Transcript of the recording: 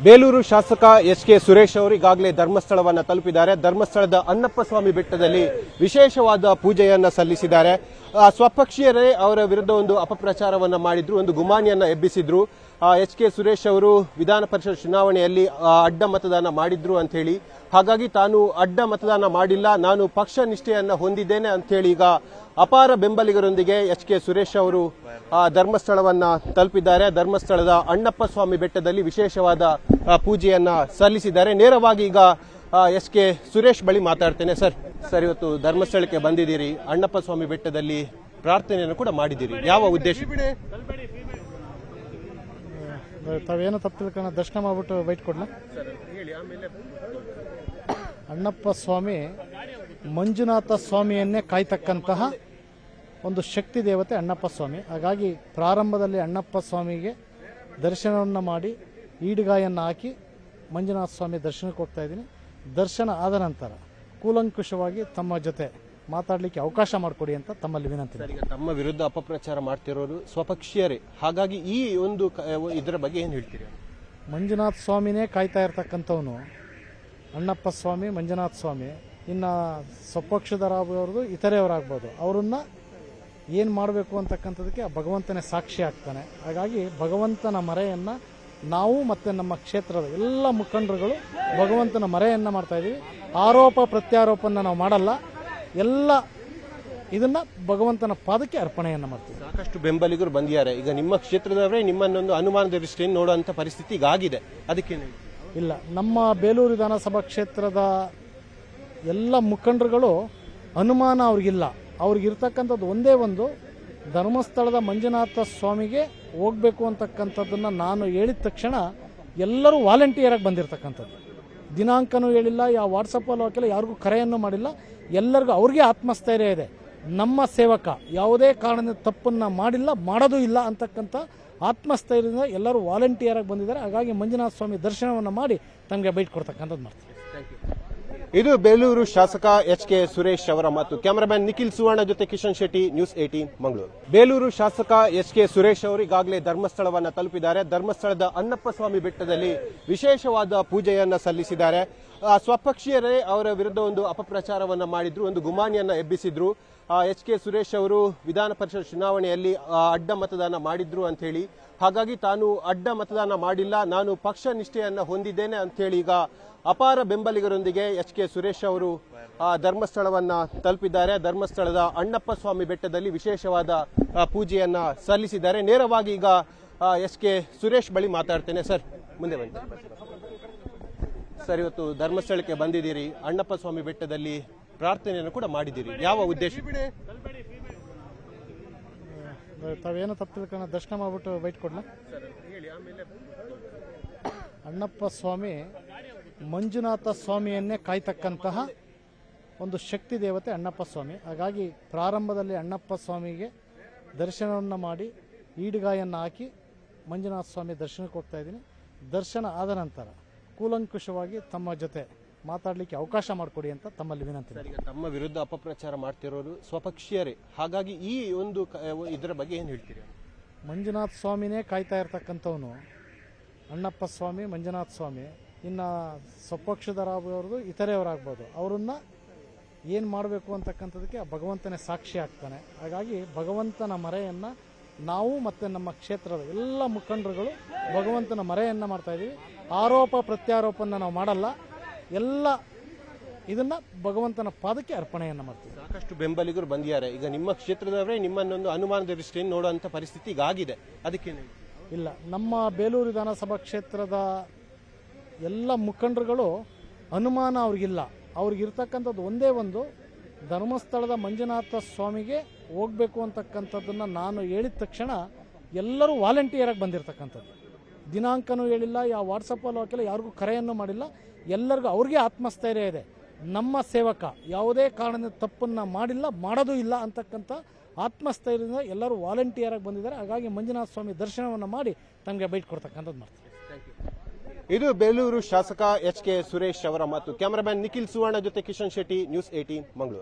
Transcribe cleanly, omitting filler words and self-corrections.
ಬೇಲೂರು ಶಾಸಕ ಎಚ್.ಕೆ. ಸುರೇಶ್ ಅವರು ಈಗಾಗಲೇ ಧರ್ಮಸ್ಥಳವನ್ನು ತಲುಪಿದ್ದಾರೆ. ಧರ್ಮಸ್ಥಳದ ಅಣ್ಣಪ್ಪ ಸ್ವಾಮಿ ಬೆಟ್ಟದಲ್ಲಿ ವಿಶೇಷವಾದ ಪೂಜೆಯನ್ನ ಸಲ್ಲಿಸಿದ್ದಾರೆ. ಸ್ವಪಕ್ಷೀಯರೇ ಅವರ ವಿರುದ್ಧ ಒಂದು ಅಪಪ್ರಚಾರವನ್ನ ಮಾಡಿದ್ರು, ಒಂದು ಗುಮಾನಿಯನ್ನ ಎಬ್ಬಿಸಿದ್ರು. ಎಚ್.ಕೆ. ಸುರೇಶ್ ಅವರು ವಿಧಾನ ಪರಿಷತ್ ಚುನಾವಣೆಯಲ್ಲಿ ಅಡ್ಡ ಮತದಾನ ಮಾಡಿದ್ರು ಅಂತ ಹೇಳಿ, ಹಾಗಾಗಿ ತಾನು ಅಡ್ಡ ಮತದಾನ ಮಾಡಿಲ್ಲ, ನಾನು ಪಕ್ಷ ನಿಷ್ಠೆಯನ್ನ ಹೊಂದಿದ್ದೇನೆ ಅಂತ ಹೇಳಿ ಈಗ ಅಪಾರ ಬೆಂಬಲಿಗರೊಂದಿಗೆ ಎಚ್.ಕೆ. ಸುರೇಶ್ ಅವರು ಧರ್ಮಸ್ಥಳವನ್ನ ತಲುಪಿದ್ದಾರೆ. ಧರ್ಮಸ್ಥಳದ ಅಣ್ಣಪ್ಪ ಸ್ವಾಮಿ ಬೆಟ್ಟದಲ್ಲಿ ವಿಶೇಷವಾದ ಪೂಜೆಯನ್ನ ಸಲ್ಲಿಸಿದ್ದಾರೆ. ನೇರವಾಗಿ ಈಗ ಎಚ್.ಕೆ. ಸುರೇಶ್ ಬಳಿ ಮಾತಾಡ್ತೇನೆ. ಸರ್, ಇವತ್ತು ಧರ್ಮಸ್ಥಳಕ್ಕೆ ಬಂದಿದ್ದೀರಿ, ಅಣ್ಣಪ್ಪ ಸ್ವಾಮಿ ಬೆಟ್ಟದಲ್ಲಿ ಪ್ರಾರ್ಥನೆಯನ್ನು ಕೂಡ ಮಾಡಿದ್ದೀರಿ, ಯಾವ ಉದ್ದೇಶ? ತಾವೇನೋ ತಪ್ಪು ತಿಳ್ಕೊಂಡು ದರ್ಶನ ಮಾಡ್ಬಿಟ್ಟು ಬೈಟ್ ಕೊಡ್ಲ. ಅಣ್ಣಪ್ಪ ಸ್ವಾಮಿ ಮಂಜುನಾಥ ಸ್ವಾಮಿಯನ್ನೇ ಕಾಯ್ತಕ್ಕಂತಹ ಒಂದು ಶಕ್ತಿ ದೇವತೆ ಅಣ್ಣಪ್ಪ ಸ್ವಾಮಿ. ಹಾಗಾಗಿ ಪ್ರಾರಂಭದಲ್ಲಿ ಅಣ್ಣಪ್ಪ ಸ್ವಾಮಿಗೆ ದರ್ಶನವನ್ನು ಮಾಡಿ ಈಡುಗಾಯನ್ನು ಹಾಕಿ ಮಂಜುನಾಥ ಸ್ವಾಮಿ ದರ್ಶನಕ್ಕೆ ಹೋಗ್ತಾ ಇದ್ದೀನಿ. ದರ್ಶನ ಆದ ನಂತರ ಕೂಲಂಕುಷವಾಗಿ ತಮ್ಮ ಜೊತೆ ಮಾತಾಡಲಿಕ್ಕೆ ಅವಕಾಶ ಮಾಡಿಕೊಡಿ ಅಂತ ತಮ್ಮಲ್ಲಿ ವಿನಂತಿ. ಈಗ ತಮ್ಮ ವಿರುದ್ಧ ಅಪಪ್ರಚಾರ ಮಾಡ್ತಿರೋರು ಸ್ವಪಕ್ಷೀಯರೇ, ಹಾಗಾಗಿ ಈ ಒಂದು ಇದರ ಬಗ್ಗೆ ಏನು ಹೇಳ್ತೀರಿ? ಮಂಜುನಾಥ ಸ್ವಾಮಿನೇ ಕಾಯ್ತಾ ಇರ್ತಕ್ಕಂಥವನು ಅಣ್ಣಪ್ಪ ಸ್ವಾಮಿ, ಮಂಜುನಾಥ ಸ್ವಾಮಿ. ಇನ್ನು ಸ್ವಪಕ್ಷದವರಾಗ್ಬೋದು, ಇತರೆಯವರಾಗ್ಬೋದು, ಅವರನ್ನ ಏನು ಮಾಡಬೇಕು ಅಂತಕ್ಕಂಥದಕ್ಕೆ ಆ ಭಗವಂತನೇ ಸಾಕ್ಷಿ ಆಗ್ತಾನೆ. ಹಾಗಾಗಿ ಭಗವಂತನ ಮರೆಯನ್ನು ನಾವು ಮತ್ತು ನಮ್ಮ ಕ್ಷೇತ್ರದ ಎಲ್ಲ ಮುಖಂಡರುಗಳು ಭಗವಂತನ ಮರೆಯನ್ನು ಮಾಡ್ತಾ ಇದ್ದೀವಿ. ಆರೋಪ ಪ್ರತ್ಯಾರೋಪನ ನಾವು ಮಾಡಲ್ಲ, ಎಲ್ಲ ಇದನ್ನ ಭಗವಂತನ ಪಾದಕ್ಕೆ ಅರ್ಪಣೆಯನ್ನು ಮಾಡ್ತೀವಿ. ಸಾಕಷ್ಟು ಬೆಂಬಲಿಗರು ಬಂದಿದ್ದಾರೆ. ಈಗ ನಿಮ್ಮ ಕ್ಷೇತ್ರದವರೇ ನಿಮ್ಮನ್ನೊಂದು ಅನುಮಾನದ ದೃಷ್ಟಿಯಿಂದ ನೋಡುವಂತ ಪರಿಸ್ಥಿತಿ ಈಗ ಆಗಿದೆ, ಅದಕ್ಕೇನು? ಇಲ್ಲ, ನಮ್ಮ ಬೇಲೂರು ವಿಧಾನಸಭಾ ಕ್ಷೇತ್ರದ ಎಲ್ಲ ಮುಖಂಡರುಗಳು ಅನುಮಾನ ಅವ್ರಿಗಿಲ್ಲ. ಅವ್ರಿಗಿರ್ತಕ್ಕಂಥದ್ದು ಒಂದೇ ಒಂದು, ಧರ್ಮಸ್ಥಳದ ಮಂಜುನಾಥ ಸ್ವಾಮಿಗೆ ಹೋಗಬೇಕು ಅಂತಕ್ಕಂಥದ್ದನ್ನು ನಾನು ಹೇಳಿದ ತಕ್ಷಣ ಎಲ್ಲರೂ ವಾಲಂಟಿಯರಾಗಿ ಬಂದಿರತಕ್ಕಂಥದ್ದು. ದಿನಾಂಕನೂ ಹೇಳಿಲ್ಲ, ಯಾವ ವಾಟ್ಸಪ್ಪಲ್ಲೂ ಹಾಕಿಲ್ಲ, ಯಾರಿಗೂ ಕರೆಯನ್ನು ಮಾಡಿಲ್ಲ. ಎಲ್ಲರಿಗೂ ಅವ್ರಿಗೆ ಆತ್ಮಸ್ಥೈರ್ಯ ಇದೆ, ನಮ್ಮ ಸೇವಕ ಯಾವುದೇ ಕಾರಣದ ತಪ್ಪನ್ನು ಮಾಡಿಲ್ಲ, ಮಾಡೋದೂ ಇಲ್ಲ ಅಂತಕ್ಕಂಥ ಆತ್ಮಸ್ಥೈರ್ಯದಿಂದ ಎಲ್ಲರೂ ವಾಲಂಟಿಯರಾಗಿ ಬಂದಿದ್ದಾರೆ. ಹಾಗಾಗಿ ಮಂಜುನಾಥ ಸ್ವಾಮಿ ದರ್ಶನವನ್ನು ಮಾಡಿ ತಮಗೆ ಬೈಟ್ ಕೊಡ್ತಕ್ಕಂಥದ್ದು ಮಾಡ್ತೀವಿ. ಇದು ಬೇಲೂರು ಶಾಸಕ ಎಚ್.ಕೆ. ಸುರೇಶ್ ಅವರ ಮಾತು. ಕ್ಯಾಮರಾಮನ್ ನಿಖಿಲ್ ಸುವರ್ಣ ಜೊತೆ ಕಿಶನ್ ಶೆಟ್ಟಿ, ನ್ಯೂಸ್ 18 ಮಂಗಳೂರು. ಬೇಲೂರು ಶಾಸಕ ಎಚ್.ಕೆ. ಸುರೇಶ್ ಅವರು ಈಗಾಗಲೇ ಧರ್ಮಸ್ಥಳವನ್ನು ತಲುಪಿದ್ದಾರೆ. ಧರ್ಮಸ್ಥಳದ ಅಣ್ಣಪ್ಪ ಸ್ವಾಮಿ ಬೆಟ್ಟದಲ್ಲಿ ವಿಶೇಷವಾದ ಪೂಜೆಯನ್ನ ಸಲ್ಲಿಸಿದ್ದಾರೆ. ಸ್ವಪಕ್ಷೀಯರೇ ಅವರ ವಿರುದ್ಧ ಒಂದು ಅಪಪ್ರಚಾರವನ್ನ ಮಾಡಿದ್ರು, ಒಂದು ಗುಮಾನಿಯನ್ನ ಎಬ್ಬಿಸಿದ್ರು. ಎಚ್.ಕೆ. ಸುರೇಶ್ ಅವರು ವಿಧಾನ ಪರಿಷತ್ ಚುನಾವಣೆಯಲ್ಲಿ ಅಡ್ಡ ಮತದಾನ ಮಾಡಿದ್ರು ಅಂತ ಹೇಳಿ, ಹಾಗಾಗಿ ತಾನು ಅಡ್ಡ ಮತದಾನ ಮಾಡಿಲ್ಲ, ನಾನು ಪಕ್ಷ ನಿಷ್ಠೆಯನ್ನ ಹೊಂದಿದ್ದೇನೆ ಅಂತ ಹೇಳಿ ಈಗ ಅಪಾರ ಬೆಂಬಲಿಗರೊಂದಿಗೆ ಎಚ್.ಕೆ. ಸುರೇಶ್ ಅವರು ಧರ್ಮಸ್ಥಳವನ್ನ ತಲುಪಿದ್ದಾರೆ. ಧರ್ಮಸ್ಥಳದ ಅಣ್ಣಪ್ಪ ಸ್ವಾಮಿ ಬೆಟ್ಟದಲ್ಲಿ ವಿಶೇಷವಾದ ಪೂಜೆಯನ್ನ ಸಲ್ಲಿಸಿದ್ದಾರೆ. ನೇರವಾಗಿ ಈಗ ಎಚ್.ಕೆ. ಸುರೇಶ್ ಬಳಿ ಮಾತಾಡ್ತೇನೆ. ಮುಂದೆ ಬನ್ನಿ. ಇವತ್ತು ಧರ್ಮಸ್ಥಳಕ್ಕೆ ಬಂದಿದ್ದೀರಿ, ಅಣ್ಣಪ್ಪ ಸ್ವಾಮಿ ಬೆಟ್ಟದಲ್ಲಿ ಪ್ರಾರ್ಥನೆಯನ್ನು ಕೂಡ ಮಾಡಿದ್ದೀರಿ, ಯಾವ ಉದ್ದೇಶ? ತಾವೇನೋ ತಪ್ಪು ತಿಳ್ಕೊಂಡು ದರ್ಶನ ಮಾಡ್ಬಿಟ್ಟು ಬೈಟ್ ಕೊಡ್ಲ. ಅಣ್ಣಪ್ಪ ಸ್ವಾಮಿ ಮಂಜುನಾಥ ಸ್ವಾಮಿಯನ್ನೇ ಕಾಯ್ತಕ್ಕಂತಹ ಒಂದು ಶಕ್ತಿ ದೇವತೆ ಅಣ್ಣಪ್ಪ ಸ್ವಾಮಿ. ಹಾಗಾಗಿ ಪ್ರಾರಂಭದಲ್ಲಿ ಅಣ್ಣಪ್ಪ ಸ್ವಾಮಿಗೆ ದರ್ಶನವನ್ನು ಮಾಡಿ ಈಡುಗಾಯನ್ನು ಹಾಕಿ ಮಂಜುನಾಥ ಸ್ವಾಮಿ ದರ್ಶನಕ್ಕೆ ಹೋಗ್ತಾ ಇದ್ದೀನಿ. ದರ್ಶನ ಆದ ನಂತರ ಕೂಲಂಕುಷವಾಗಿ ತಮ್ಮ ಜೊತೆ ಮಾತಾಡಲಿಕ್ಕೆ ಅವಕಾಶ ಮಾಡಿಕೊಡಿ ಅಂತ ತಮ್ಮಲ್ಲಿ ವಿನಂತಿ. ಈಗ ತಮ್ಮ ವಿರುದ್ಧ ಅಪಪ್ರಚಾರ ಮಾಡ್ತಿರೋರು ಸ್ವಪಕ್ಷೀಯರೇ, ಹಾಗಾಗಿ ಈ ಒಂದು ಇದರ ಬಗ್ಗೆ ಏನು ಹೇಳ್ತೀರಿ? ಮಂಜುನಾಥ ಸ್ವಾಮಿನೇ ಕಾಯ್ತಾ ಇರ್ತಕ್ಕಂಥವನು ಅಣ್ಣಪ್ಪ ಸ್ವಾಮಿ, ಮಂಜುನಾಥ ಸ್ವಾಮಿ. ಇನ್ನು ಸ್ವಪಕ್ಷದವರಾಗ್ಬೋದು, ಇತರೆಯವರಾಗ್ಬೋದು, ಅವರನ್ನ ಏನು ಮಾಡಬೇಕು ಅಂತಕ್ಕಂಥದಕ್ಕೆ ಆ ಭಗವಂತನೇ ಸಾಕ್ಷಿ ಆಗ್ತಾನೆ. ಹಾಗಾಗಿ ಭಗವಂತನ ಮರೆಯನ್ನು ನಾವು ಮತ್ತು ನಮ್ಮ ಕ್ಷೇತ್ರದ ಎಲ್ಲ ಮುಖಂಡರುಗಳು ಭಗವಂತನ ಮರೆಯನ್ನು ಮಾಡ್ತಾ ಇದ್ದೀವಿ. ಆರೋಪ ಪ್ರತ್ಯಾರೋಪನ ನಾವು ಮಾಡಲ್ಲ, ಎಲ್ಲ ಇದನ್ನ ಭಗವಂತನ ಪಾದಕ್ಕೆ ಅರ್ಪಣೆಯನ್ನು ಮಾಡ್ತೀವಿ. ಸಾಕಷ್ಟು ಬೆಂಬಲಿಗರು ಬಂದಿದ್ದಾರೆ. ಈಗ ನಿಮ್ಮ ಕ್ಷೇತ್ರದವರೇ ನಿಮ್ಮನ್ನೊಂದು ಅನುಮಾನದ ದೃಷ್ಟಿಯಿಂದ ನೋಡುವಂತ ಪರಿಸ್ಥಿತಿ ಈಗ ಆಗಿದೆ, ಅದಕ್ಕೇನು? ಇಲ್ಲ, ನಮ್ಮ ಬೇಲೂರು ವಿಧಾನಸಭಾ ಕ್ಷೇತ್ರದ ಎಲ್ಲ ಮುಖಂಡರುಗಳು ಅನುಮಾನ ಅವ್ರಿಗಿಲ್ಲ. ಅವ್ರಿಗಿರ್ತಕ್ಕಂಥದ್ದು ಒಂದೇ ಒಂದು, ಧರ್ಮಸ್ಥಳದ ಮಂಜುನಾಥ ಸ್ವಾಮಿಗೆ ಹೋಗಬೇಕು ಅಂತಕ್ಕಂಥದ್ದನ್ನು ನಾನು ಹೇಳಿದ ತಕ್ಷಣ ಎಲ್ಲರೂ ವಾಲಂಟಿಯರಾಗಿ ಬಂದಿರತಕ್ಕಂಥದ್ದು. ದಿನಾಂಕನೂ ಹೇಳಿಲ್ಲ, ಯಾವ ವಾಟ್ಸಪ್ಪಲ್ಲೂ ಹಾಕಿಲ್ಲ, ಯಾರಿಗೂ ಕರೆಯನ್ನು ಮಾಡಿಲ್ಲ. ಎಲ್ಲರಿಗೂ ಅವ್ರಿಗೆ ಆತ್ಮಸ್ಥೈರ್ಯ ಇದೆ, ನಮ್ಮ ಸೇವಕ ಯಾವುದೇ ಕಾರಣದ ತಪ್ಪನ್ನು ಮಾಡಿಲ್ಲ, ಮಾಡೋದೂ ಇಲ್ಲ ಅಂತಕ್ಕಂಥ ಆತ್ಮಸ್ಥೈರ್ಯದಿಂದ ಎಲ್ಲರೂ ವಾಲಂಟಿಯರಾಗಿ ಬಂದಿದ್ದಾರೆ. ಹಾಗಾಗಿ ಮಂಜುನಾಥ ಸ್ವಾಮಿ ದರ್ಶನವನ್ನು ಮಾಡಿ ತಮಗೆ ಬೈಟ್ ಕೊಡ್ತಕ್ಕಂಥದ್ದು ಮಾಡ್ತೀವಿ. ಇದು ಬೇಲೂರು ಶಾಸಕ ಎಚ್.ಕೆ. ಸುರೇಶ್ ಅವರ ಮಾತು. ಕ್ಯಾಮರಾಮನ್ ನಿಖಿಲ್ ಸುವರ್ಣ ಜೊತೆ ಕಿಶನ್ ಶೆಟ್ಟಿ, ನ್ಯೂಸ್ 18 ಮಂಗಳೂರು.